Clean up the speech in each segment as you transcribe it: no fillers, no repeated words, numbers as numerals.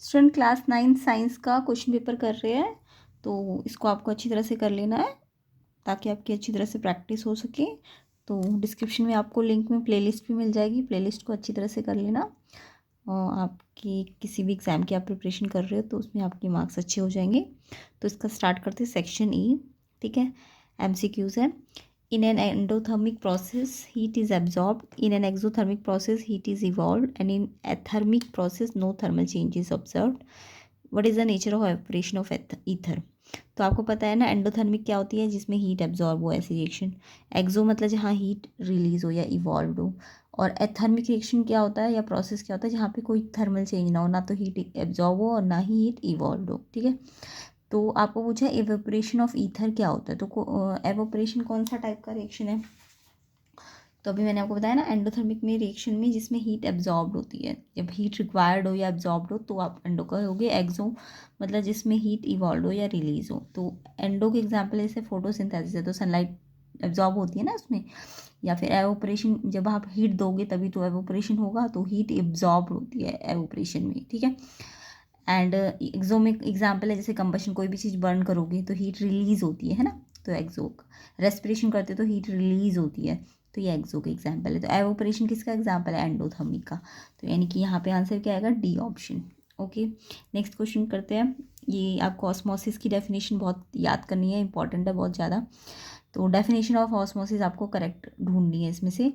Student class 9 science का question paper कर रहे हैं, तो इसको आपको अच्छी तरह से कर लेना है ताकि आपकी अच्छी तरह से प्रैक्टिस हो सके। तो डिस्क्रिप्शन में आपको लिंक में प्लेलिस्ट भी मिल जाएगी, प्लेलिस्ट को अच्छी तरह से कर लेना। और आपकी किसी भी एग्ज़ाम की आप प्रिपरेशन कर रहे हो तो उसमें आपके मार्क्स अच्छे हो जाएंगे। तो इसका स्टार्ट करते हैं सेक्शन ई। ठीक है, MCQs है। In an endothermic process, heat is absorbed. In an exothermic process, heat is evolved. And in a thermic process, no thermal change is observed. What is the nature of evaporation of ether? तो आपको पता है ना endothermic क्या होती है, जिसमें heat absorb हो, ऐसी रिएक्शन। एक्सो मतलब जहाँ हीट रिलीज हो या इवॉल्व हो। और एथर्मिक रिएक्शन क्या होता है या प्रोसेस क्या होता है, जहाँ पे कोई थर्मल चेंज ना हो, ना तो हीट एब्जॉर्ब हो और ना ही हीट इवॉल्व हो। ठीक है, तो आपको पूछा एवेपोरेशन ऑफ ईथर क्या होता है। तो एवेपोरेशन कौन सा टाइप का रिएक्शन है, तो अभी मैंने आपको बताया ना एंडोथर्मिक में रिएक्शन में जिसमें हीट एब्जॉर्ब्ड होती है, जब हीट रिक्वायर्ड हो या एब्जॉर्ब्ड हो तो आप एंडो कहोगे। एक्सो मतलब जिसमें हीट इवॉल्व हो या रिलीज हो। तो एंडो के एग्जाम्पल जैसे फोटोसिंथेसिस है, तो सनलाइट एब्जॉर्ब होती है ना उसमें। या फिर एवोपरेशन, जब आप हीट दोगे तभी तो एवोपरेशन होगा, तो हीट एब्जॉर्ब होती है एवोपरेशन में। ठीक है, एंड एक्सो में एग्जाम्पल है जैसे कंबशन, कोई भी चीज़ बर्न करोगे तो हीट रिलीज होती है ना, तो एक्सो। रेस्पिरेशन करते तो हीट रिलीज होती है, तो ये एक्सो का एग्जाम्पल है। तो एवोपरेशन किसका एग्जाम्पल है, एंडोथर्मिक का। तो यानी कि यहाँ पे आंसर क्या आएगा, D option. Okay, next question करते हैं। ये आपको ऑस्मोसिस की डेफिनेशन बहुत याद करनी है, इंपॉर्टेंट है बहुत ज़्यादा। तो डेफिनेशन ऑफ ऑस्मोसिस आपको करेक्ट ढूंढनी है इसमें से।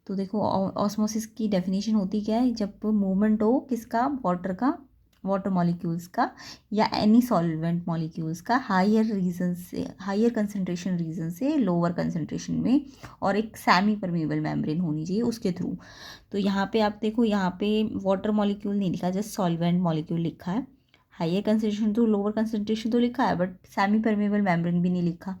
तो देखो ऑस्मोसिस की डेफिनेशन होती क्या है, जब मूवमेंट हो किसका, वाटर का, वाटर मॉलिक्यूल्स का या एनी सॉल्वेंट मॉलिक्यूल्स का हायर रीजन से, हायर कंसनट्रेशन रीजन से लोअर कंसनट्रेशन में, और एक सेमी परमेबल मेम्ब्रेन होनी चाहिए उसके थ्रू। तो यहाँ पे आप देखो, यहाँ पे वाटर मॉलिक्यूल नहीं लिखा, जस्ट सॉल्वेंट मॉलिक्यूल लिखा है। Higher concentration to lower concentration तो लिखा है, बट सेमी परमेबल मेम्ब्रेन भी नहीं लिखा।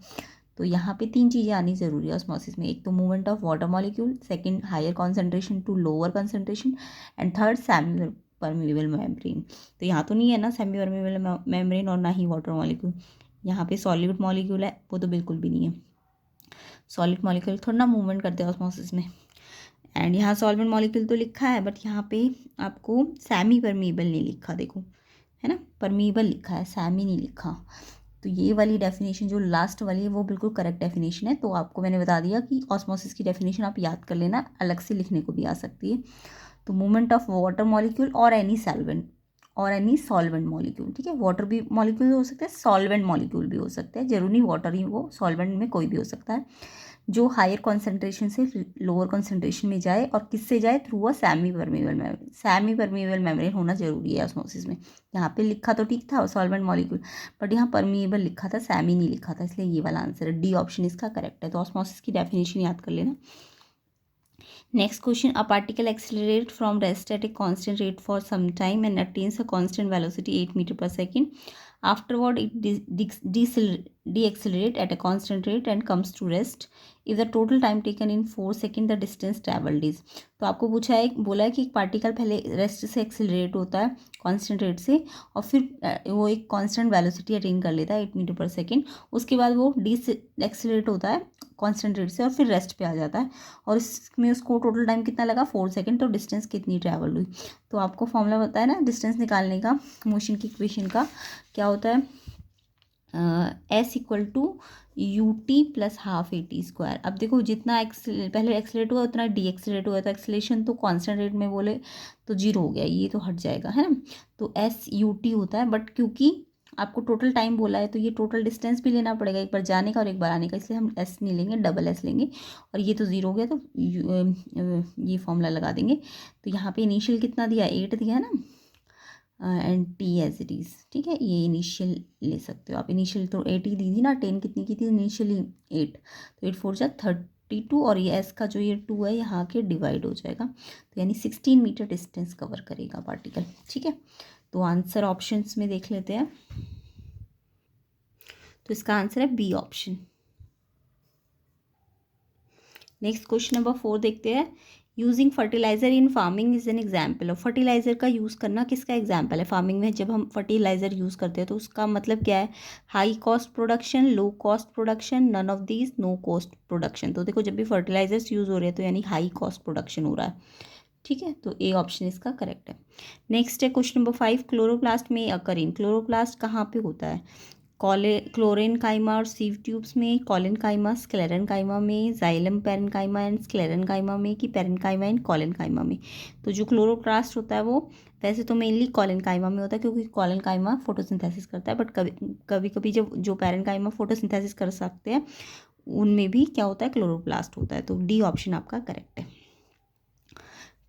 तो यहाँ पे 3 चीज़ें आनी ज़रूरी है ऑस्मोसिस में। एक तो movement of water molecule, second higher concentration to lower concentration, and third semi permeable membrane. तो यहाँ तो नहीं है ना सेमी परमेबल मेम्ब्रेन और ना ही वाटर मॉलिक्यूल। यहाँ पे सॉलिड मॉलिक्यूल है, वो तो बिल्कुल भी नहीं है। सॉलिड मॉलिक्यूल थोड़ा ना मूवमेंट करते हैं ऑस्मोसिस में। एंड यहाँ सॉल्वेंट मॉलिक्यूल तो लिखा है, बट यहाँ पे आपको सेमी परमेबल नहीं लिखा, देखो है ना, परमेबल लिखा है, सेमी नहीं लिखा। तो ये वाली डेफिनेशन जो लास्ट वाली है वो बिल्कुल करेक्ट डेफिनेशन है। तो आपको मैंने बता दिया कि ऑस्मोसिस की डेफिनेशन आप याद कर लेना, अलग से लिखने को भी आ सकती है। तो मूवमेंट ऑफ वाटर मॉलिक्यूल और एनी सॉल्वेंट, और एनी सॉल्वेंट मॉलिक्यूल। ठीक है, वाटर भी मॉलिक्यूल हो सकता है, सॉल्वेंट मॉलिक्यूल भी हो सकते हैं, जरूरी नहीं वाटर ही हो, सॉल्वेंट में कोई भी हो सकता है, जो हायर कॉन्सेंट्रेशन से लोअर कॉन्सेंट्रेशन में जाए, और किससे जाए, through a semi permeable membrane. Semi permeable membrane होना जरूरी है ऑस्मोसिस में। यहाँ पे लिखा तो ठीक था सॉल्वेंट मॉलिक्यूल, बट यहाँ परमेबल लिखा था, सेमी नहीं लिखा था, इसलिए ये वाला आंसर है, डी ऑप्शन इसका करेक्ट है। तो ऑस्मोसिस की डेफिनेशन याद कर लेना। Next question, a particle accelerates from rest at a constant rate for some time and attains a constant velocity 8 meter per second. Afterward, it deaccelerates at a constant rate and comes to rest. If the total time taken in 4 seconds, the distance traveled is. तो आपको पूछा है, बोला है कि एक particle पहले rest से एक्सेलरेट होता है कांस्टेंट रेट से, और फिर वो एक कांस्टेंट वेलोसिटी अटेन कर लेता है 8 मीटर पर सेकेंड। उसके बाद वो एक्सेलरेट होता है कांस्टेंट रेट से और फिर रेस्ट पे आ जाता है, और इसमें उसको टोटल टाइम कितना लगा, 4 सेकेंड। तो डिस्टेंस कितनी ट्रैवल हुई, तो आपको फॉर्मूला बताया ना डिस्टेंस निकालने का, मोशन की इक्वेशन का, क्या होता है, S equal to u t plus half a t square. अब देखो जितना पहले एक्सलेट हुआ उतना डी एक्सलेट हुआ, तो एक्सलेशन तो कांस्टेंट रेट में बोले तो 0 हो गया, ये तो हट जाएगा है ना। तो एस यू टी होता है, बट क्योंकि आपको टोटल टाइम बोला है तो ये टोटल डिस्टेंस भी लेना पड़ेगा, एक बार जाने का और एक बार आने का, इसलिए हम एस नहीं लेंगे, डबल एस लेंगे। और ये तो 0 हो गया, तो ये फॉर्मूला लगा देंगे। तो यहाँ पे इनिशियल कितना दिया, 8 दिया है ना, and t as it is. ठीक है, ये इनिशियल ले सकते हो आप, इनिशियल तो 8 ही दी थी ना, 10 कितनी की थी इनिशियली, 8। तो 8 4 जा 32, और ये एस का जो ये 2 है यहाँ के डिवाइड हो जाएगा, तो यानी 16 मीटर डिस्टेंस कवर करेगा पार्टिकल। ठीक है, तो आंसर ऑप्शंस में देख लेते हैं। तो इसका आंसर है B option. Next question number 4 देखते हैं। Using fertiliser in farming is an example of. Fertiliser का यूज़ करना किसका एग्जाम्पल है फार्मिंग में, जब हम फर्टिलाइजर यूज़ करते हैं तो उसका मतलब क्या है, high cost production, low cost production, none of these, no cost production. तो देखो जब भी फर्टिलाइजर्स यूज़ हो रहे हैं तो यानी हाई कॉस्ट प्रोडक्शन हो रहा है। ठीक है, तो ए ऑप्शन इसका करेक्ट है। नेक्स्ट है क्वेश्चन नंबर 5, क्लोरोप्लास्ट में अकर इन, क्लोरोप्लास्ट कहाँ पे होता है? क्लोरेन काइमा और सीव ट्यूब्स में, कॉलन काइमा, स्क्लेरन काइमा में, जाइलम पेरेनकाइमा एंड स्क्लेरन काइमा में, कि पेरेनकाइमा एंड कॉलन काइमा में? तो जो क्लोरोप्लास्ट होता है वो वैसे तो मेनली कॉलन काइमा में होता है, क्योंकि कॉलन काइमा फोटोसिंथेसिस करता है, बट कभी कभी जब जो पेरेनकाइमा फोटोसिंथेसिस कर सकते हैं उनमें भी क्या होता है, क्लोरोप्लास्ट होता है। तो डी ऑप्शन आपका करेक्ट है।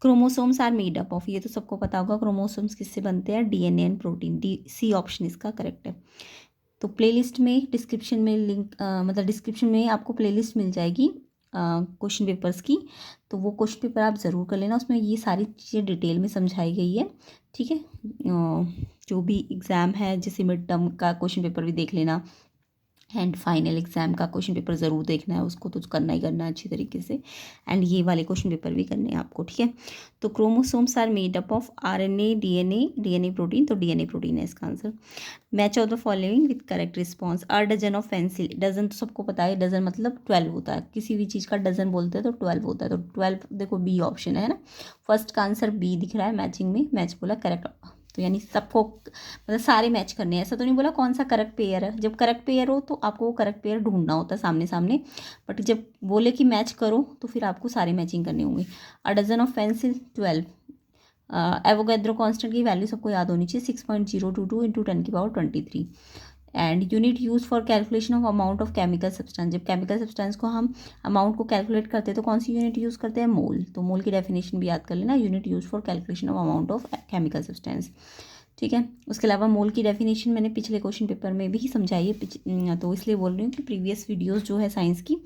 Chromosomes are made up of, ये तो सबको पता होगा, क्रोमोसोम्स किससे बनते हैं? DNA and protein, D C option इसका करेक्ट है। तो प्लेलिस्ट में डिस्क्रिप्शन में लिंक मतलब डिस्क्रिप्शन में आपको प्लेलिस्ट मिल जाएगी क्वेश्चन पेपर्स की, तो वो क्वेश्चन पेपर आप ज़रूर कर लेना, उसमें ये सारी चीज़ें डिटेल में समझाई गई है। ठीक है, जो भी एग्ज़ाम है, जैसे मिड टर्म का क्वेश्चन पेपर भी देख लेना, एंड फाइनल एग्जाम का क्वेश्चन पेपर ज़रूर देखना है, उसको तो करना ही करना है अच्छी तरीके से, एंड ये वाले क्वेश्चन पेपर भी करने हैं आपको। ठीक है, तो chromosomes are made up of RNA, DNA protein, तो डीएनए प्रोटीन है इसका answer. Match of the following with correct response, a dozen of pencil, dozen तो सबको पता है, डजन मतलब 12 होता है, किसी भी चीज़ का डजन बोलते हैं तो 12 होता है, तो 12 देखो बी ऑप्शन है ना, फर्स्ट का आंसर बी दिख रहा है, मैचिंग में मैच बोला करेक्ट, तो यानी सबको मतलब सारे मैच करने हैं, ऐसा तो नहीं बोला कौन सा करेक्ट पेयर है, जब करेक्ट पेयर हो तो आपको वो करेक्ट पेयर ढूंढना होता है सामने सामने, बट जब बोले कि मैच करो तो फिर आपको सारे मैचिंग करने होंगे। A dozen of pencil 12, Avogadro constant की वैल्यू सबको याद होनी चाहिए, 6.022 into 10⁻23, and unit use for calculation of amount of chemical substance, जब केमिकल सब्सटेंस को हम अमाउंट को कैलकुलेट करते हैं तो कौन सी यूनिट यूज़ करते हैं? मोल, तो मोल की डेफिनेशन भी याद कर लेना, unit use for calculation of amount of chemical substance. ठीक है, उसके अलावा मोल की डेफिनेशन मैंने पिछले क्वेश्चन पेपर में भी समझाई है, तो इसलिए बोल रही हूँ कि प्रीवियस वीडियोस जो है साइंस की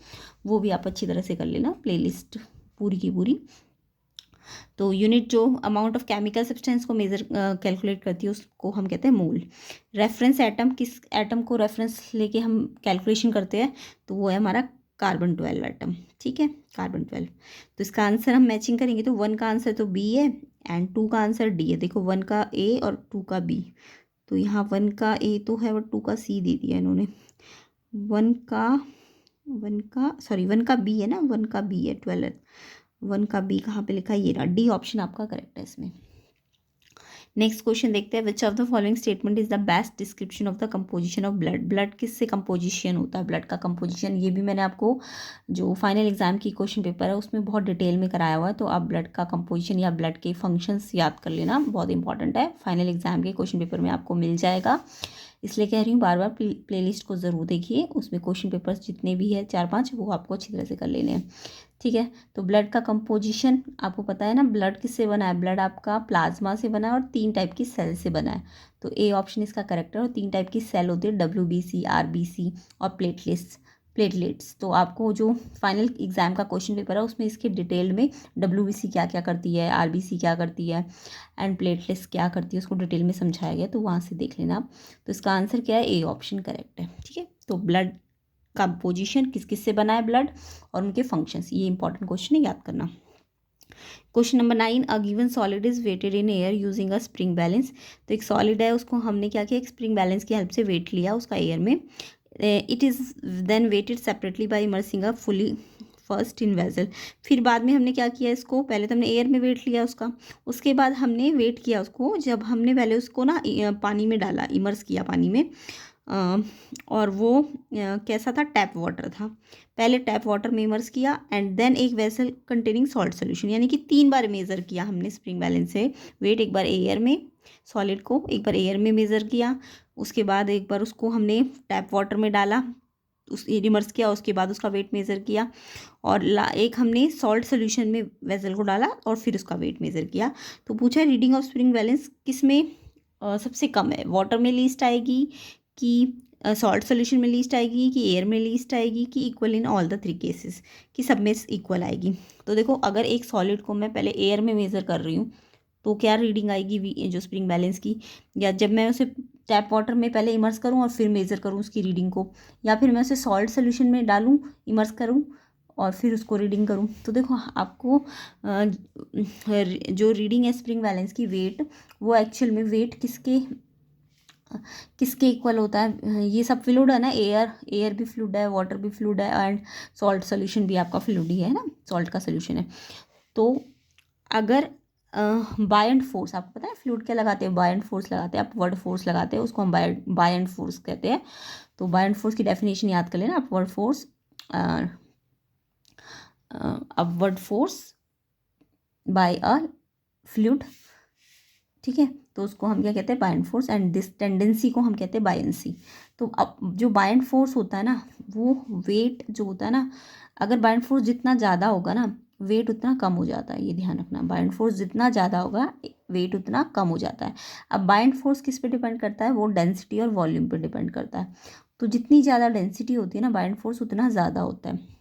वो भी आप अच्छी तरह से कर लेना, प्लेलिस्ट पूरी की पूरी। तो यूनिट जो अमाउंट ऑफ केमिकल सब्सटेंस को मेजर कैलकुलेट करती है उसको हम कहते हैं मोल। रेफरेंस एटम, किस एटम को रेफरेंस लेके हम कैलकुलेशन करते हैं? तो वो है हमारा कार्बन 12 एटम। ठीक है, कार्बन 12, तो इसका आंसर हम मैचिंग करेंगे तो 1 का आंसर तो बी है एंड 2 का आंसर डी है। देखो 1 का ए और 2 का बी, तो यहाँ 1 का ए तो है बट 2 का सी दे दिया इन्होंने। 1 का बी है ना, 1 का बी है 12, 1 का बी कहाँ पे लिखा है? ये रहा, डी ऑप्शन आपका करेक्ट है इसमें। नेक्स्ट क्वेश्चन देखते हैं, which of the following statement is the best description of the composition of blood, blood किससे कंपोजिशन होता है? ब्लड का कंपोजिशन ये भी मैंने आपको जो फाइनल एग्जाम की क्वेश्चन पेपर है उसमें बहुत डिटेल में कराया हुआ है, तो आप ब्लड का कंपोजिशन या ब्लड के फंक्शंस याद कर लेना, बहुत इंपॉर्टेंट है, फाइनल एग्जाम के क्वेश्चन पेपर में आपको मिल जाएगा, इसलिए कह रही हूँ बार बार प्लेलिस्ट को ज़रूर देखिए, उसमें क्वेश्चन पेपर्स जितने भी है 4-5 वो आपको अच्छी तरह से कर लेने हैं। ठीक है, तो ब्लड का कंपोजिशन आपको पता है ना, ब्लड किससे बना है? ब्लड आपका प्लाज्मा से बना है और 3 टाइप की सेल से बना है, तो ए ऑप्शन इसका करेक्ट है। और 3 टाइप की सेल होती है, WBC, RBC और प्लेटलेट्स। तो आपको जो फाइनल एग्जाम का क्वेश्चन पेपर है उसमें इसके डिटेल में WBC क्या क्या करती है, RBC क्या करती है एंड प्लेटलेट्स क्या करती है उसको डिटेल में समझाया गया, तो वहाँ से देख लेना आप। तो इसका आंसर क्या है? ए ऑप्शन करेक्ट है। ठीक है, तो ब्लड कंपोजिशन किस किस से बना है ब्लड और उनके फंक्शंस, ये इंपॉर्टेंट क्वेश्चन है, याद करना। Question number 9, a given solid is weighted in air using a spring balance, तो एक सॉलिड है उसको हमने क्या किया, एक स्प्रिंग बैलेंस की हेल्प से वेट लिया उसका एयर में, it is then weighted separately by immersing a fully first in vessel, फिर बाद में हमने क्या किया इसको, पहले तो हमने एयर में वेट लिया उसका, उसके बाद हमने वेट किया उसको, जब हमने पहले उसको ना पानी में डाला, इमर्स किया पानी में, और वो कैसा था? टैप वाटर था, पहले टैप वाटर में इमर्स किया एंड देन एक वेसल कंटेनिंग सॉल्ट सोल्यूशन, यानी कि 3 बार मेज़र किया हमने स्प्रिंग बैलेंस से वेट, एक बार एयर में सॉलिड को, एक बार एयर में मेज़र किया, उसके बाद एक बार उसको हमने टैप वाटर में डाला, उस इमर्स किया, उसके बाद उसका वेट मेज़र किया, और एक हमने सॉल्ट सोल्यूशन में वेसल को डाला और फिर उसका वेट मेज़र किया। तो पूछा है रीडिंग ऑफ स्प्रिंग बैलेंस किस में सबसे कम है, वाटर में लीस्ट आएगी कि सॉल्ट सोल्यूशन में लीस्ट आएगी कि एयर में लीस्ट आएगी कि equal in all the 3 cases, कि सब में इक्वल आएगी। तो देखो अगर एक सॉलिड को मैं पहले एयर में मेज़र कर रही हूँ तो क्या रीडिंग आएगी जो स्प्रिंग बैलेंस की, या जब मैं उसे टैप वाटर में पहले इमर्स करूँ और फिर मेज़र करूँ उसकी रीडिंग को, या फिर मैं उसे सॉल्ट सोल्यूशन में डालूँ, इमर्स करूँ और फिर उसको रीडिंग करूँ। तो देखो आपको जो रीडिंग है स्प्रिंग बैलेंस की वेट, वो एक्चुअल में वेट किसके इक्वल होता है? ये सब फ्लूइड है ना, एयर भी फ्लूइड है, वाटर भी फ्लूइड है एंड सॉल्ट सोल्यूशन भी आपका फ्लूइड ही है ना, सॉल्ट का सोल्यूशन है। तो अगर बायंट फोर्स, आपको पता है फ्लूइड क्या लगाते हैं, बायंट फोर्स लगाते हैं, अपवर्ड फोर्स लगाते हैं, उसको हम बायंट फोर्स कहते हैं। तो बायंट फोर्स की डेफिनेशन याद कर लेना, upward force, upward force by a fluid, ठीक है। तो उसको हम क्या कहते हैं, buoyant force, and this tendency को हम कहते हैं बायंसी। तो अब जो बायंट फोर्स होता है ना, वो वेट जो होता है ना, अगर बायंट फोर्स जितना ज़्यादा होगा ना, वेट उतना कम हो जाता है, ये ध्यान रखना। बायंट फोर्स जितना ज़्यादा होगा, वेट उतना कम हो जाता है। अब बायंट फोर्स किस पे डिपेंड करता है, वो डेंसिटी और वॉल्यूम पे डिपेंड करता है। तो जितनी ज़्यादा डेंसिटी होती है ना, बायंट फोर्स उतना ज़्यादा होता है।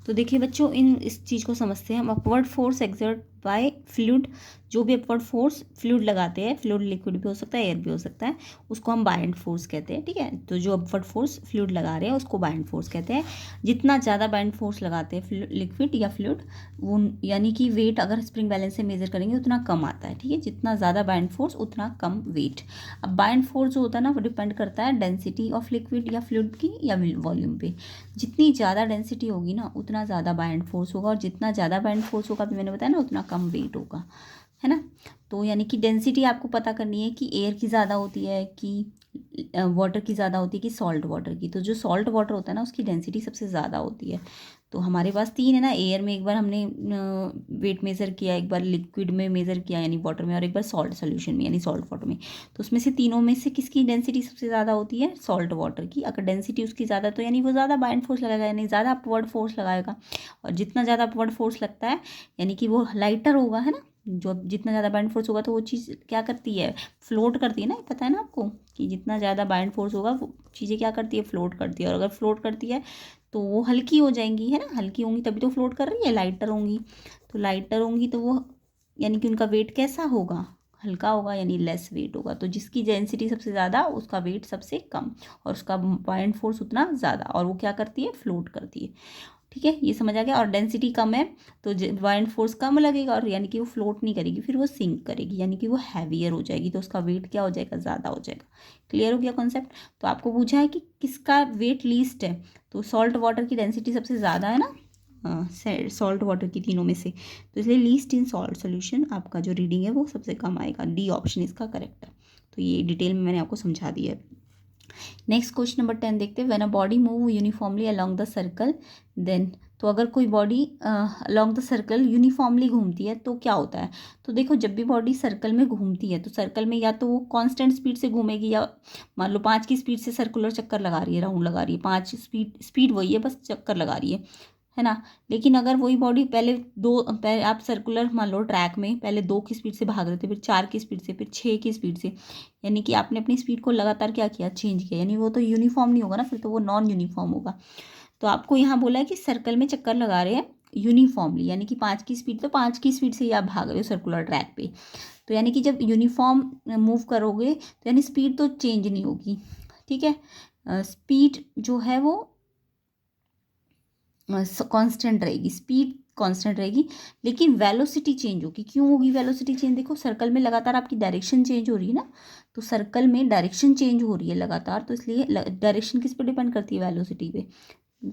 तो देखिए बच्चों, इस चीज़ को समझते हैं हम। Upward force exert by fluid, जो भी अपवर्ड फोर्स फ्लूइड लगाते हैं, फ्लूइड लिक्विड भी हो सकता है, एयर भी हो सकता है, उसको हम बायंट फोर्स कहते हैं, ठीक है। तो जो अपवर्ड फोर्स फ्लूइड लगा रहे हैं उसको बायंट फोर्स कहते हैं। जितना ज़्यादा बायंट फोर्स लगाते हैं लिक्विड या फ्लूइड, वो यानी कि वेट अगर स्प्रिंग बैलेंस से मेजर करेंगे उतना कम आता है, ठीक है। जितना ज़्यादा बायंट फोर्स उतना कम वेट। अब बायंट फोर्स जो होता है ना, वो डिपेंड करता है डेंसिटी ऑफ लिक्विड या फ्लूइड की या वॉल्यूम पे। जितनी ज़्यादा डेंसिटी होगी ना, उतना ज़्यादा बायंट फोर्स होगा, और जितना ज़्यादा बायंट फोर्स होगा, अभी मैंने बताया ना, उतना कम वेट होगा, है ना। तो यानी कि डेंसिटी आपको पता करनी है कि एयर की ज़्यादा होती है कि वाटर की ज़्यादा होती है कि सॉल्ट वाटर की। तो जो सॉल्ट वाटर होता है ना, उसकी डेंसिटी सबसे ज़्यादा होती है। तो हमारे पास तीन है ना, एयर में एक बार हमने वेट मेज़र किया, एक बार लिक्विड में मेज़र किया यानी वाटर में, और एक बार सॉल्ट सोल्यूशन में यानी सॉल्ट वाटर में। तो उसमें से तीनों में से किसकी डेंसिटी सबसे ज़्यादा होती है, सॉल्ट वाटर की। अगर डेंसिटी उसकी ज़्यादा, तो यानी वो ज़्यादा बायंट फोर्स लगाएगा, यानी ज़्यादा अपवर्ड फोर्स लगाएगा। और जितना ज़्यादा अपवर्ड फोर्स लगता है, यानी कि वो लाइटर होगा, है ना। जो जितना ज़्यादा बायंट फोर्स होगा, तो वो चीज़ क्या करती है, फ्लोट करती है ना, पता है ना आपको कि जितना ज़्यादा बायंट फोर्स होगा, वो चीज़ें क्या करती है, फ्लोट करती है। और अगर फ्लोट करती है तो वो हल्की हो जाएंगी, है ना। हल्की होंगी तभी तो फ्लोट कर रही है, लाइटर होंगी। तो लाइटर होंगी तो वो, यानी कि उनका वेट कैसा होगा, हल्का होगा, यानी लेस वेट होगा। तो जिसकी डेंसिटी सबसे ज़्यादा, उसका वेट सबसे कम, और उसका बायंट फोर्स उतना ज़्यादा, और वो क्या करती है, फ्लोट करती है, ठीक है। ये समझ आ गया। और डेंसिटी कम है तो बायंट फोर्स कम लगेगा, और यानी कि वो फ्लोट नहीं करेगी, फिर वो सिंक करेगी, यानी कि वो हैवियर हो जाएगी, तो उसका वेट क्या हो जाएगा, ज़्यादा हो जाएगा। क्लियर हो गया कॉन्सेप्ट। तो आपको पूछा है कि किसका वेट लीस्ट है, तो सॉल्ट वाटर की डेंसिटी सबसे ज़्यादा है ना, सॉल्ट वाटर की तीनों में से। तो इसलिए लीस्ट इन सॉल्ट सोल्यूशन आपका जो रीडिंग है वो सबसे कम आएगा। डी ऑप्शन इसका करेक्ट है। तो ये डिटेल में मैंने आपको समझा दिया है। नेक्स्ट क्वेश्चन नंबर 10 देखते हैं। When a body move uniformly along the circle then, तो अगर कोई body along the circle uniformly घूमती है तो क्या होता है। तो देखो, जब भी बॉडी सर्कल में घूमती है, तो सर्कल में या तो वो कांस्टेंट स्पीड से घूमेगी, या मान लो 5 की स्पीड से सर्कुलर चक्कर लगा रही है, राउंड लगा रही है, 5 स्पीड वही है, बस चक्कर लगा रही है ना। लेकिन अगर वही बॉडी पहले आप सर्कुलर मान लो ट्रैक में पहले 2 की स्पीड से भाग रहे थे, फिर 4 की स्पीड से, फिर 6 की स्पीड से, यानी कि आपने अपनी स्पीड को लगातार क्या किया, चेंज किया, यानी वो तो यूनिफॉर्म नहीं होगा ना, फिर तो वो नॉन यूनिफॉर्म होगा। तो आपको यहाँ बोला है कि सर्कल में चक्कर लगा रहे हैं यूनिफॉर्मली, यानी कि 5 की स्पीड, तो 5 की स्पीड से ही आप भाग रहे हो सर्कुलर ट्रैक पे। तो यानी कि जब यूनिफॉर्म मूव करोगे, तो यानी स्पीड तो चेंज नहीं होगी, ठीक है। स्पीड जो है वो कांस्टेंट रहेगी, स्पीड कांस्टेंट रहेगी, लेकिन वेलोसिटी चेंज होगी। क्यों होगी वेलोसिटी चेंज, देखो सर्कल में लगातार आपकी डायरेक्शन चेंज हो रही है ना, तो सर्कल में डायरेक्शन चेंज हो रही है लगातार, तो इसलिए डायरेक्शन किस पे डिपेंड करती है, वेलोसिटी पे।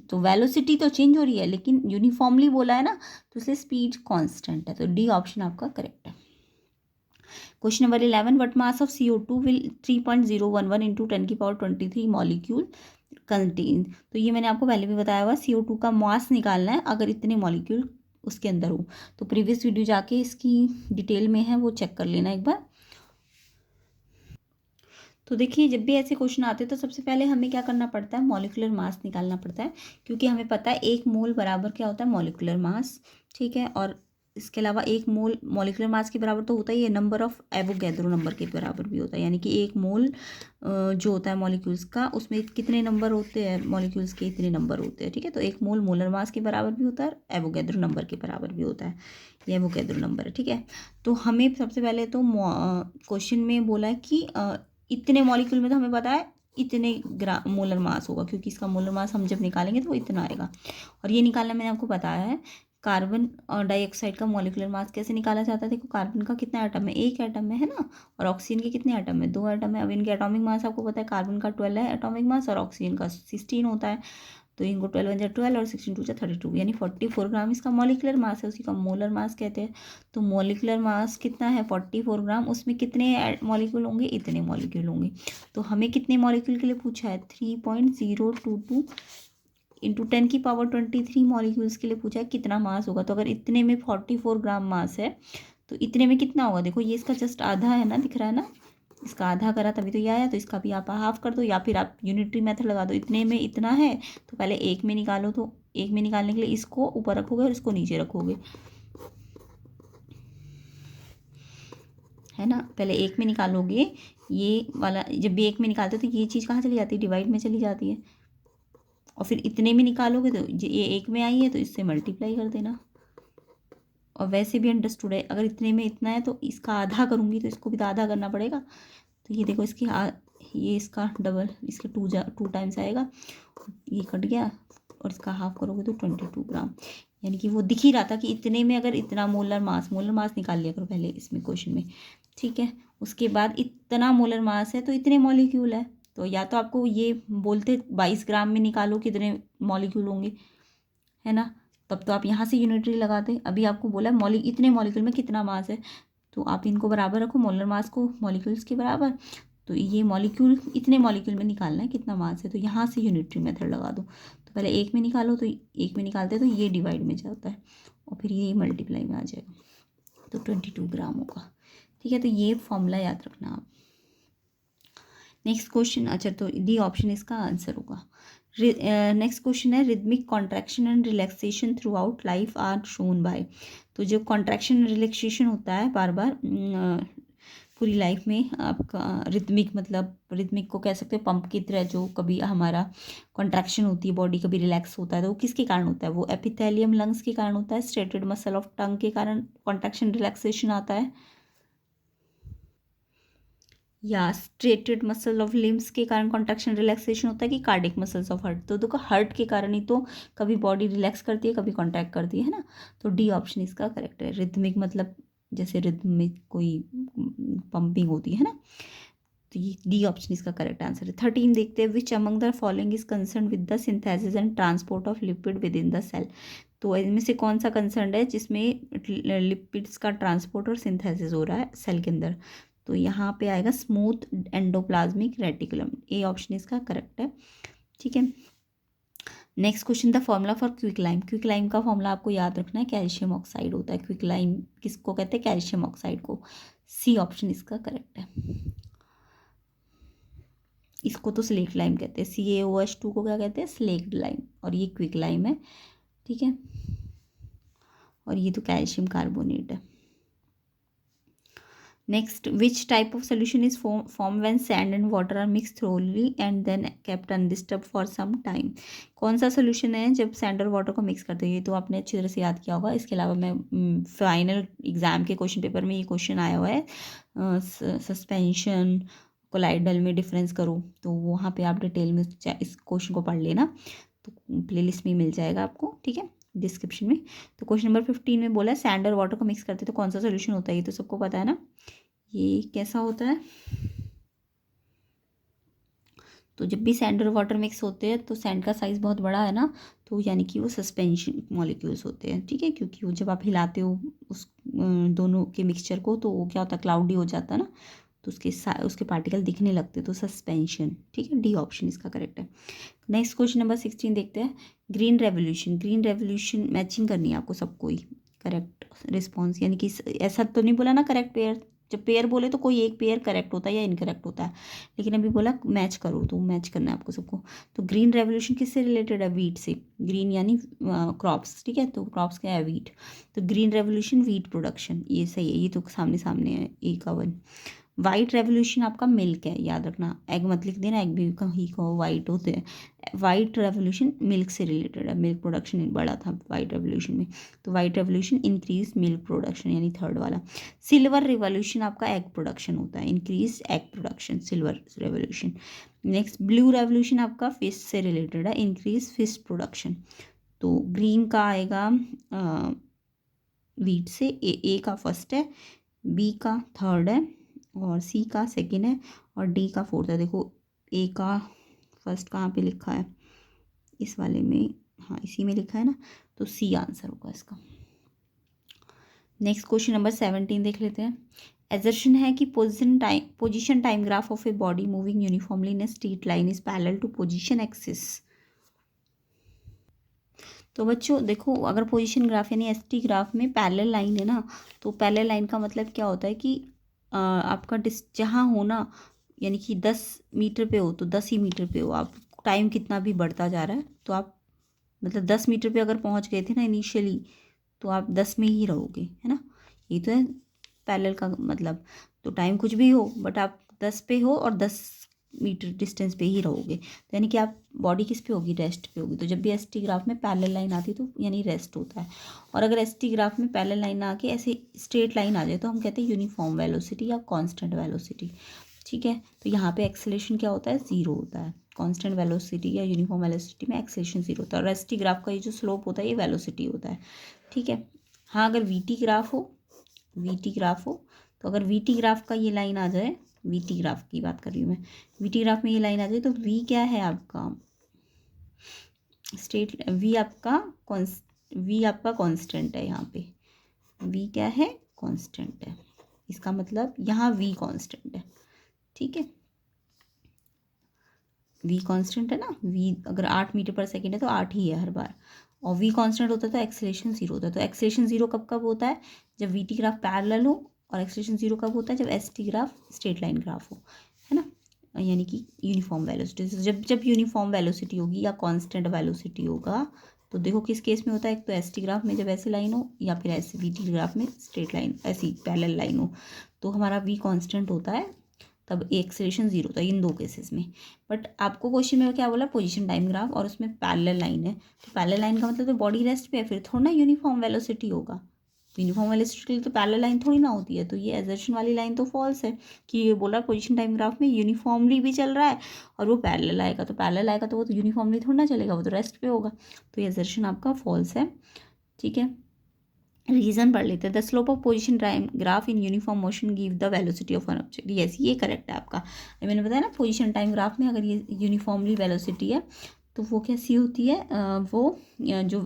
तो वेलोसिटी तो चेंज हो रही है, लेकिन यूनिफॉर्मली बोला है ना, तो इसलिए स्पीड कांस्टेंट है। तो डी ऑप्शन आपका करेक्ट है। Question number 11, what mass of CO2 will 3.011 into 10⁻23 molecule contain. तो ये मैंने आपको पहले भी बताया हुआ, CO2 का मास निकालना है अगर इतने मॉलिक्यूल उसके अंदर हो। तो प्रीवियस वीडियो जाके इसकी डिटेल में है, वो चेक कर लेना एक बार। तो देखिए, जब भी ऐसे क्वेश्चन आते हैं तो सबसे पहले हमें क्या करना पड़ता है, मॉलिक्यूलर मास निकालना पड़ता है, क्योंकि हमें पता है 1 मोल बराबर क्या होता है, मॉलिक्यूलर मास, ठीक है। और इसके अलावा 1 मोल मॉलिक्यूलर मास के बराबर तो होता ही है, नंबर ऑफ एवोगैड्रो नंबर के बराबर भी होता है, यानी कि 1 मोल जो होता है मॉलिक्यूल्स का, उसमें कितने नंबर होते हैं, मॉलिक्यूल्स के इतने नंबर होते हैं, ठीक है। तो 1 मोल मोलर मास के बराबर भी होता है, एवोगैड्रो नंबर के बराबर भी होता है, ये एवोगैड्रो नंबर है, ठीक है। तो हमें सबसे पहले तो क्वेश्चन में बोला है कि इतने मॉलिक्यूल में, तो हमें पता है इतने मोलर मास होगा, क्योंकि इसका मोलर मास हम जब निकालेंगे तो वो इतना आएगा। और ये निकालना मैंने आपको बताया है। कार्बन और डाइऑक्साइड का मॉलिक्यूलर मास कैसे निकाला जाता है, देखो कार्बन का कितना एटम है, 1 एटम है ना, और ऑक्सीजन के कितने एटम है, 2 एटम है। अब इनके एटॉमिक मास आपको पता है, कार्बन का 12 है एटॉमिक मास, और ऑक्सीजन का 16 होता है। तो इनको 12 × 12 और 16 × 32 यानी 44 ग्राम इसका मॉलिकुलर मास है, उसी का मोलर मास कहते हैं। तो मॉलिकुलर मास कितना है 44 ग्राम, उसमें कितने मॉलिक्यूल होंगे, इतने मॉलिक्यूल होंगे। तो हमें कितने मॉलिक्यूल के लिए पूछा है 3.022 इंटू 10⁻23 मॉलिक्यूल्स के लिए पूछा है कितना मास होगा। तो अगर इतने में 44 ग्राम मास है तो इतने में कितना होगा, देखो ये इसका जस्ट आधा है ना, दिख रहा है ना, इसका आधा करा तभी तो ये आया, तो इसका भी आप हाफ कर दो या फिर आप यूनिटरी मेथड लगा दो। इतने में इतना है तो पहले एक में निकालो, तो एक में निकालने के लिए इसको ऊपर रखोगे और इसको नीचे रखोगे, है ना। पहले एक में निकालोगे, ये वाला जब भी एक में निकालते हो तो ये चीज़ कहाँ चली जाती है, डिवाइड में चली जाती है। और फिर इतने में निकालोगे तो ये एक में आई है तो इससे मल्टीप्लाई कर देना। और वैसे भी अंडरस्टूड है, अगर इतने में इतना है तो इसका आधा करूँगी तो इसको भी तो आधा करना पड़ेगा। तो ये देखो इसकी ये इसका डबल, इसके 2 टाइम्स आएगा, ये कट गया और इसका हाफ करोगे तो 22 ग्राम। यानी कि वो दिख ही रहा था कि इतने में अगर इतना मोलर मास निकाल लिया करो पहले इसमें क्वेश्चन में, ठीक है। उसके बाद इतना मोलर मास है तो इतने मॉलिक्यूल है, तो या तो आपको ये बोलते 22 ग्राम में निकालो कितने मॉलिक्यूल होंगे, है ना। तब तो आप यहाँ से यूनिटरी लगाते। अभी आपको बोला इतने मॉलिक्यूल में कितना मास है, तो आप इनको बराबर रखो, मोलर मास को मॉलिक्यूल्स के बराबर। तो ये मॉलिक्यूल इतने मॉलिक्यूल में निकालना है कितना मास है, तो यहाँ से यूनिटरी मेथड लगा दो। तो पहले एक में निकालो, तो एक में निकालते हैं तो ये डिवाइड में जाता है और फिर ये मल्टीप्लाई में आ जाएगा, तो 22 ग्राम होगा, ठीक है। तो ये फॉर्मूला याद रखना आप। नेक्स्ट क्वेश्चन, अच्छा तो डी ऑप्शन इसका आंसर होगा। नेक्स्ट क्वेश्चन है rhythmic contraction and relaxation throughout life are shown by. तो जो कॉन्ट्रैक्शन एंड रिलैक्सेशन होता है बार बार पूरी लाइफ में आपका, रिदमिक मतलब रिदमिक को कह सकते हैं पंप की तरह, जो कभी हमारा कॉन्ट्रैक्शन होती है बॉडी, कभी रिलैक्स होता है, तो वो किसके कारण होता है, वो एपिथेलियम लंग्स के कारण होता है। स्ट्रेटेड मसल ऑफ टंग के कारण कॉन्ट्रैक्शन रिलैक्सेशन आता है, या स्ट्रेटेड मसल ऑफ लिम्स के कारण कॉन्ट्रैक्शन रिलैक्सेशन होता है, कि कार्डिक मसल्स ऑफ हार्ट। तो देखो हार्ट के कारण ही तो कभी बॉडी रिलैक्स करती है कभी कॉन्ट्रैक्ट करती है ना। तो डी ऑप्शन इसका करेक्ट है। रिदमिक मतलब जैसे रिदमिक कोई पंपिंग होती है ना, तो ये डी ऑप्शन इसका करेक्ट आंसर है। 13 देखते हैं, which among the following is concern with the synthesis and transport of lipid within the cell. तो इनमें से कौन सा कंसर्न है जिसमें लिपिड्स का ट्रांसपोर्ट और सिंथेसिस हो रहा है सेल के अंदर। तो यहाँ पे आएगा smooth endoplasmic reticulum, A option इसका करेक्ट है, ठीक है। Next question, the formula for quicklime. Quicklime का फॉर्मूला आपको याद रखना है, कैल्शियम ऑक्साइड होता है। क्विकलाइम किसको कहते हैं, कैल्शियम ऑक्साइड को। सी ऑप्शन इसका करेक्ट है। इसको तो स्लेक्ट लाइम कहते हैं, CaOH2 को क्या कहते हैं, स्लेक्ट लाइम, और ये क्विक लाइम है, ठीक है। और ये तो कैल्शियम कार्बोनेट है। Next, which type of solution is form when sand and water are mix thoroughly and then kept undisturbed for some time. कौन सा सोल्यूशन है जब सैंड और वाटर को मिक्स करते हैं, ये तो आपने अच्छी तरह से याद किया होगा। इसके अलावा मैं फाइनल एग्जाम के क्वेश्चन पेपर में ये क्वेश्चन आया हुआ है, सस्पेंशन कोलाइडल में डिफरेंस करो, तो वहाँ पे आप डिटेल में इस क्वेश्चन को पढ़ लेना, तो प्लेलिस्ट में मिल जाएगा आपको, ठीक है, डिस्क्रिप्शन में। तो क्वेश्चन नंबर 15 में बोला है सैंड और वाटर को मिक्स करते तो कौन सा सोल्यूशन होता है, ये तो सबको पता है ना। ये कैसा होता है, तो जब भी सैंड और वाटर मिक्स होते हैं तो सैंड का साइज़ बहुत बड़ा है ना, तो यानी कि वो सस्पेंशन मॉलिक्यूल्स होते हैं, ठीक है। क्योंकि वो जब आप हिलाते हो उस दोनों के मिक्सचर को, तो वो क्या होता है, क्लाउडी हो जाता है ना, तो उसके पार्टिकल दिखने लगते, तो सस्पेंशन, ठीक है। डी ऑप्शन इसका करेक्ट है। नेक्स्ट क्वेश्चन नंबर 16 देखते हैं, green revolution. Green revolution matching करनी है आपको सबको ही, करेक्ट रिस्पॉन्स, यानी कि ऐसा तो नहीं बोला ना करेक्ट पेयर, जब पेयर बोले तो कोई एक पेयर करेक्ट होता है या इनकरेक्ट होता है, लेकिन अभी बोला मैच करो, तो मैच करना है आपको सबको। तो ग्रीन रेवोल्यूशन किससे रिलेटेड है, वीट से। ग्रीन यानी क्रॉप्स, ठीक है, तो क्रॉप्स क्या है, वीट। तो ग्रीन रेवोल्यूशन वीट प्रोडक्शन, ये सही है, ये तो सामने सामने है, A का 1। वाइट रेवोल्यूशन आपका मिल्क है, याद रखना, एग मत लिख देना, एग भी कहीं को वाइट होते हैं। वाइट रेवोल्यूशन मिल्क से रिलेटेड है, मिल्क प्रोडक्शन बड़ा था वाइट रेवोल्यूशन में, तो white revolution increase milk production, यानी थर्ड वाला। सिल्वर रेवोल्यूशन आपका एग प्रोडक्शन होता है, increase egg production, silver revolution. Next, blue revolution आपका फिश से रिलेटेड है, इंक्रीज फिश प्रोडक्शन। तो ग्रीन का आएगा वीट से, ए का फर्स्ट है, बी का थर्ड है, और सी का सेकेंड है, और डी का फोर्थ है। देखो ए का फर्स्ट कहाँ पे लिखा है, इस वाले में, हाँ इसी में लिखा है ना, तो सी आंसर होगा इसका। नेक्स्ट क्वेश्चन नंबर 17 देख लेते हैं। एजर्शन है कि position time graph of a body moving uniformly in a straight line is parallel to position axis. तो बच्चों देखो, अगर पोजीशन ग्राफ यानी एसटी ग्राफ में पैरेलल लाइन है ना, तो पैरेलल लाइन का मतलब क्या होता है कि आपका जहाँ हो ना, यानी कि 10 मीटर पे हो तो 10 ही मीटर पे हो आप, टाइम कितना भी बढ़ता जा रहा है तो आप मतलब 10 मीटर पे अगर पहुँच गए थे ना इनिशियली, तो आप 10 में ही रहोगे, है ना। ये तो है पैरेलल का मतलब। तो टाइम कुछ भी हो बट आप 10 पे हो और 10 मीटर डिस्टेंस पे ही रहोगे, तो यानी कि आप बॉडी किस पे होगी, रेस्ट पे होगी। तो जब भी एसटी ग्राफ में पैरेलल लाइन आती है तो यानी रेस्ट होता है। और अगर एसटी ग्राफ में पैरेलल लाइन ना आके ऐसे स्ट्रेट लाइन आ जाए तो हम कहते हैं यूनिफॉर्म वेलोसिटी या कांस्टेंट वेलोसिटी। ठीक है, तो यहाँ पे एक्सेलेरेशन क्या होता है, ज़ीरो होता है। कांस्टेंट वेलोसिटी या यूनिफॉर्म वेलोसिटी में एक्सेलेरेशन ज़ीरो होता है। और एसटी ग्राफ का ये जो स्लोप होता है ये वेलोसिटी होता है। ठीक है, हाँ अगर वीटी ग्राफ हो, तो अगर वीटी ग्राफ का ये लाइन आ जाए, वीटी ग्राफ की बात कर रही हूँ मैं, वीटी ग्राफ में ये लाइन आ जाए तो वी क्या है आपका स्ट्रेट, वी आपका कांस्टेंट है। यहाँ पे वी क्या है, कांस्टेंट है। इसका मतलब यहाँ वी कांस्टेंट है। ठीक है, वी कांस्टेंट है ना, वी अगर 8 मीटर पर सेकेंड है तो 8 ही है हर बार, और वी कांस्टेंट होता है तो एक्सेलेरेशन ज़ीरो होता है। तो एक्सेलेरेशन ज़ीरो कब कब होता है, जब वी टी ग्राफ पैरेलल हो, और एक्सेलेरेशन ज़ीरो कब होता है, जब S T graph straight line graph हो, है ना, यानी कि यूनिफॉर्म वेलोसिटी। जब यूनिफॉर्म वेलोसिटी होगी या कांस्टेंट वेलोसिटी होगा, तो देखो किस केस में होता है, एक तो एस टी ग्राफ में जब ऐसी लाइन हो, या फिर ऐसे वी टी ग्राफ में स्ट्रेट लाइन ऐसी पैरेलल लाइन हो, तो हमारा वी कांस्टेंट होता है, तब एक्सेलेरेशन जीरो होता है इन दो केसेस में। बट आपको क्वेश्चन में क्या बोला, पोजीशन टाइम ग्राफ और उसमें पैरेलल लाइन है, तो पैरेलल लाइन का मतलब तो बॉडी रेस्ट पे है, फिर थोड़ा ना यूनिफॉर्म वेलोसिटी होगा। तो यूनिफॉर्म वेलोसिटी के लिए तो पैरेलल लाइन थोड़ी ना होती है, तो ये एजर्शन वाली लाइन तो फॉल्स है कि ये बोला पोजीशन टाइम ग्राफ में यूनिफॉर्मली भी चल रहा है और वो पैरेलल आएगा, तो पैरेलल आएगा तो वो तो यूनिफॉर्मली थोड़ा ना चलेगा, वो तो रेस्ट पे होगा। तो ये एजर्शन आपका फॉल्स है। ठीक है, रीजन पढ़ लेते हैं। The slope of position time graph in uniform motion give the velocity of an object. Yes, ये करेक्ट है आपका। मैंने बताया ना पोजीशन टाइम ग्राफ में अगर ये यूनिफॉर्मली वेलोसिटी है तो वो कैसी होती है, वो जो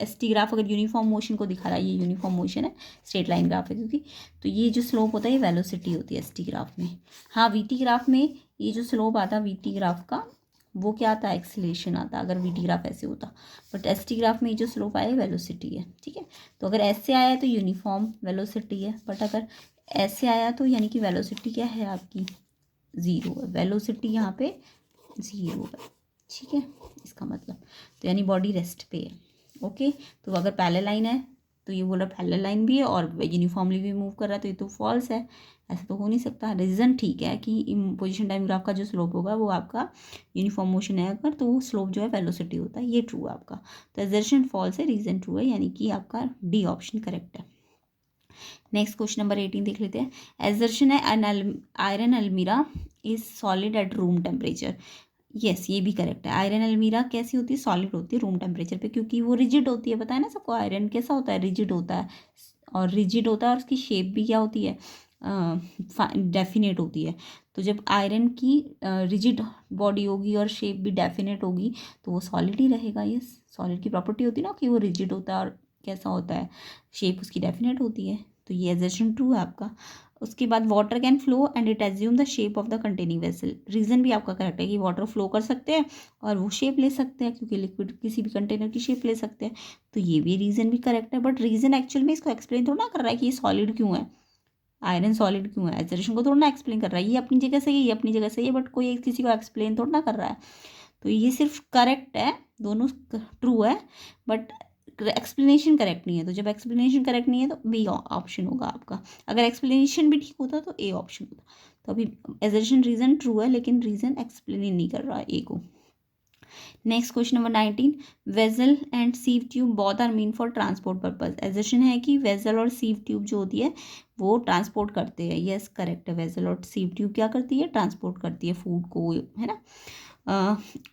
एस टी ग्राफ अगर यूनिफॉर्म मोशन को दिखा रहा है, ये यूनिफॉर्म मोशन है, स्ट्रेट लाइन ग्राफ है क्योंकि, तो ये जो स्लोप होता है ये वेलोसिटी होती है एस टी ग्राफ में। हाँ वी टी ग्राफ में ये जो स्लोप आता है वी टी ग्राफ का, वो क्या आता है, एक्सीलरेशन आता अगर वी टी ग्राफ ऐसे होता। बट एस टी ग्राफ में जो स्लोप आया वेलोसिटी है। ठीक है, तो अगर ऐसे आया तो यूनिफॉर्म वेलोसिटी है, बट अगर ऐसे आया तो यानी कि वेलोसिटी क्या है आपकी, ज़ीरो है। वेलोसिटी यहाँ पे ज़ीरो है। ठीक है, इसका मतलब तो यानी बॉडी रेस्ट पे है। ओके, तो अगर पैरेलल लाइन है तो ये बोल रहा पैरेलल लाइन भी है और यूनिफॉर्मली भी मूव कर रहा है, तो ये तो फॉल्स है, ऐसा तो हो नहीं सकता। रीज़न ठीक है कि पोजीशन टाइम ग्राफ का जो स्लोप होगा वो आपका यूनिफॉर्म मोशन है अगर, तो वो स्लोप जो है वेलोसिटी होता है, ये ट्रू है आपका। तो एजर्शन फॉल्स है, रीज़न ट्रू है, यानी कि आपका डी ऑप्शन करेक्ट है। नेक्स्ट क्वेश्चन नंबर 18 देख लेते हैं। एजर्शन है एन आयरन अलमीरा is solid at room temperature. Yes, ये भी करेक्ट है। आयरन अलमीरा कैसी होती है, सॉलिड होती है रूम टेम्परेचर पे, क्योंकि वो रिजिड होती है। पता है ना सबको, आयरन कैसा होता है, रिजिड होता है, और रिजिड होता है और उसकी शेप भी क्या होती है, डेफिनेट होती है। तो जब आयरन की रिजिड बॉडी होगी और शेप भी डेफिनेट होगी तो वो सॉलिड ही रहेगा। यस, सॉलिड की प्रॉपर्टी होती है ना कि वो रिजिड होता है और कैसा होता है, शेप उसकी डेफिनेट होती है। तो ये एजर्शन ट्रू है आपका। उसके बाद water can flow and it assume the shape of the containing vessel. Reason भी आपका करेक्ट है कि वाटर फ्लो कर सकते हैं और वो शेप ले सकते हैं, क्योंकि लिक्विड किसी भी कंटेनर की शेप ले सकते हैं। तो ये भी रीज़न भी करेक्ट है, बट रीज़न एक्चुअल में इसको एक्सप्लेन थोड़ा ना कर रहा है कि ये सॉलिड क्यों है, आयरन सॉलिड क्यों है। एजर्शन को थोड़ा ना एक्सप्लेन कर रहा है, ये अपनी जगह सही है, ये अपनी जगह सही है, बट कोई किसी को एक्सप्लेन थोड़ा ना कर रहा है। तो ये सिर्फ करेक्ट है, दोनों ट्रू है, बट एक्सप्लेनेशन करेक्ट नहीं है। तो जब एक्सप्लेनेशन करेक्ट नहीं है तो बी ऑप्शन होगा आपका। अगर एक्सप्लेनेशन भी ठीक होता तो ए ऑप्शन होता। तो अभी एजर्शन रीज़न ट्रू है, लेकिन रीज़न एक्सप्लेन नहीं कर रहा है ए को। Next question number 19। Vessel and sieve tube both are meant for transport purpose. Assertion है कि वेजल और सीव ट्यूब जो होती है वो ट्रांसपोर्ट करते हैं। यस, करेक्ट है। वेजल और सीव ट्यूब क्या करती है, ट्रांसपोर्ट करती है फूड को, है ना।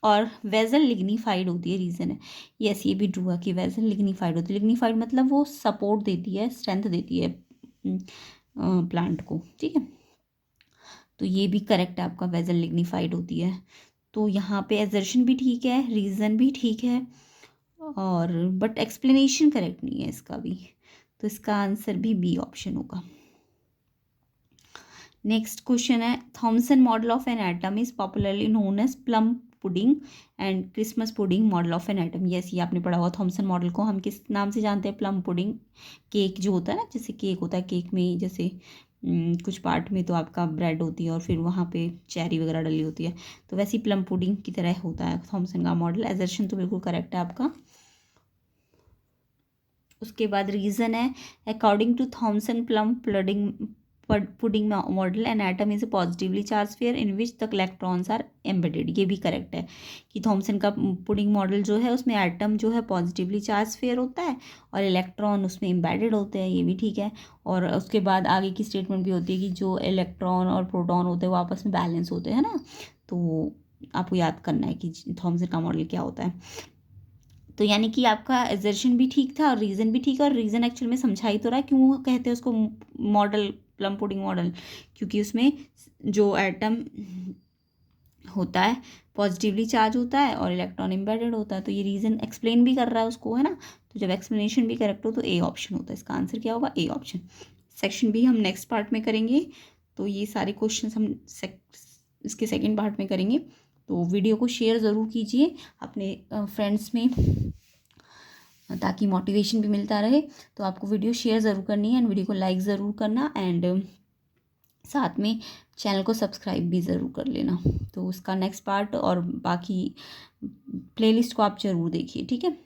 और वेजल लिग्निफाइड होती है, रीज़न है। यस, ये भी ट्रू है कि वेजल लिग्निफाइड होती है। लिग्निफाइड मतलब वो सपोर्ट देती है, स्ट्रेंथ देती है प्लांट को। ठीक है, तो ये भी करेक्ट है आपका, वेजल लिग्निफाइड होती है। तो यहाँ पे एजर्शन भी ठीक है, रीज़न भी ठीक है, और बट एक्सप्लेनेशन करेक्ट नहीं है इसका भी, तो इसका आंसर भी बी ऑप्शन होगा। नेक्स्ट क्वेश्चन है, Thomson model of an atom is popularly known as plum pudding and Christmas pudding model of an atom. Yes, ये आपने पढ़ा हुआ। थॉमसन मॉडल को हम किस नाम से जानते हैं? Plum pudding. केक जो होता है ना, जैसे केक होता है, केक में जैसे कुछ पार्ट में तो आपका ब्रेड होती है और फिर वहाँ पे चेरी वगैरह डली होती है, तो वैसी प्लम पुडिंग की तरह होता है थॉमसन का मॉडल। एजर्शन तो बिल्कुल करेक्ट है आपका। उसके बाद रीज़न है, according to Thomson plum pudding model an atom is a positively charge sphere in which the electrons are embedded. ये भी करेक्ट है कि थॉमसन का पुडिंग मॉडल जो है उसमें एटम जो है पॉजिटिवली चार्ज स्फीयर होता है और इलेक्ट्रॉन उसमें एम्बेडेड होते हैं, ये भी ठीक है। और उसके बाद आगे की स्टेटमेंट भी होती है कि जो इलेक्ट्रॉन और प्रोटॉन होते हैं वो आपस में बैलेंस होते हैं ना, तो आपको याद करना है कि थॉमसन का मॉडल क्या होता है। तो यानी कि आपका एजर्शन भी ठीक था और रीज़न भी ठीक है, और रीज़न एक्चुअल में समझा ही तो रहा है क्यों कहते हैं उसको मॉडल, प्लम पुडिंग मॉडल, क्योंकि उसमें जो एटम होता है पॉजिटिवली चार्ज होता है और इलेक्ट्रॉन एम्बेडेड होता है, तो ये रीज़न एक्सप्लेन भी कर रहा है उसको, है ना। तो जब एक्सप्लेनेशन भी करेक्ट हो तो ए ऑप्शन होता है, इसका आंसर क्या होगा? A option. सेक्शन बी हम नेक्स्ट पार्ट में करेंगे, तो ये सारे क्वेश्चन हम इसके सेकेंड पार्ट में करेंगे। तो वीडियो को शेयर ज़रूर कीजिए अपने फ्रेंड्स में, ताकि मोटिवेशन भी मिलता रहे। तो आपको वीडियो शेयर ज़रूर करनी है एंड वीडियो को लाइक ज़रूर करना, एंड साथ में चैनल को सब्सक्राइब भी ज़रूर कर लेना। तो उसका नेक्स्ट पार्ट और बाकी प्लेलिस्ट को आप ज़रूर देखिए, ठीक है।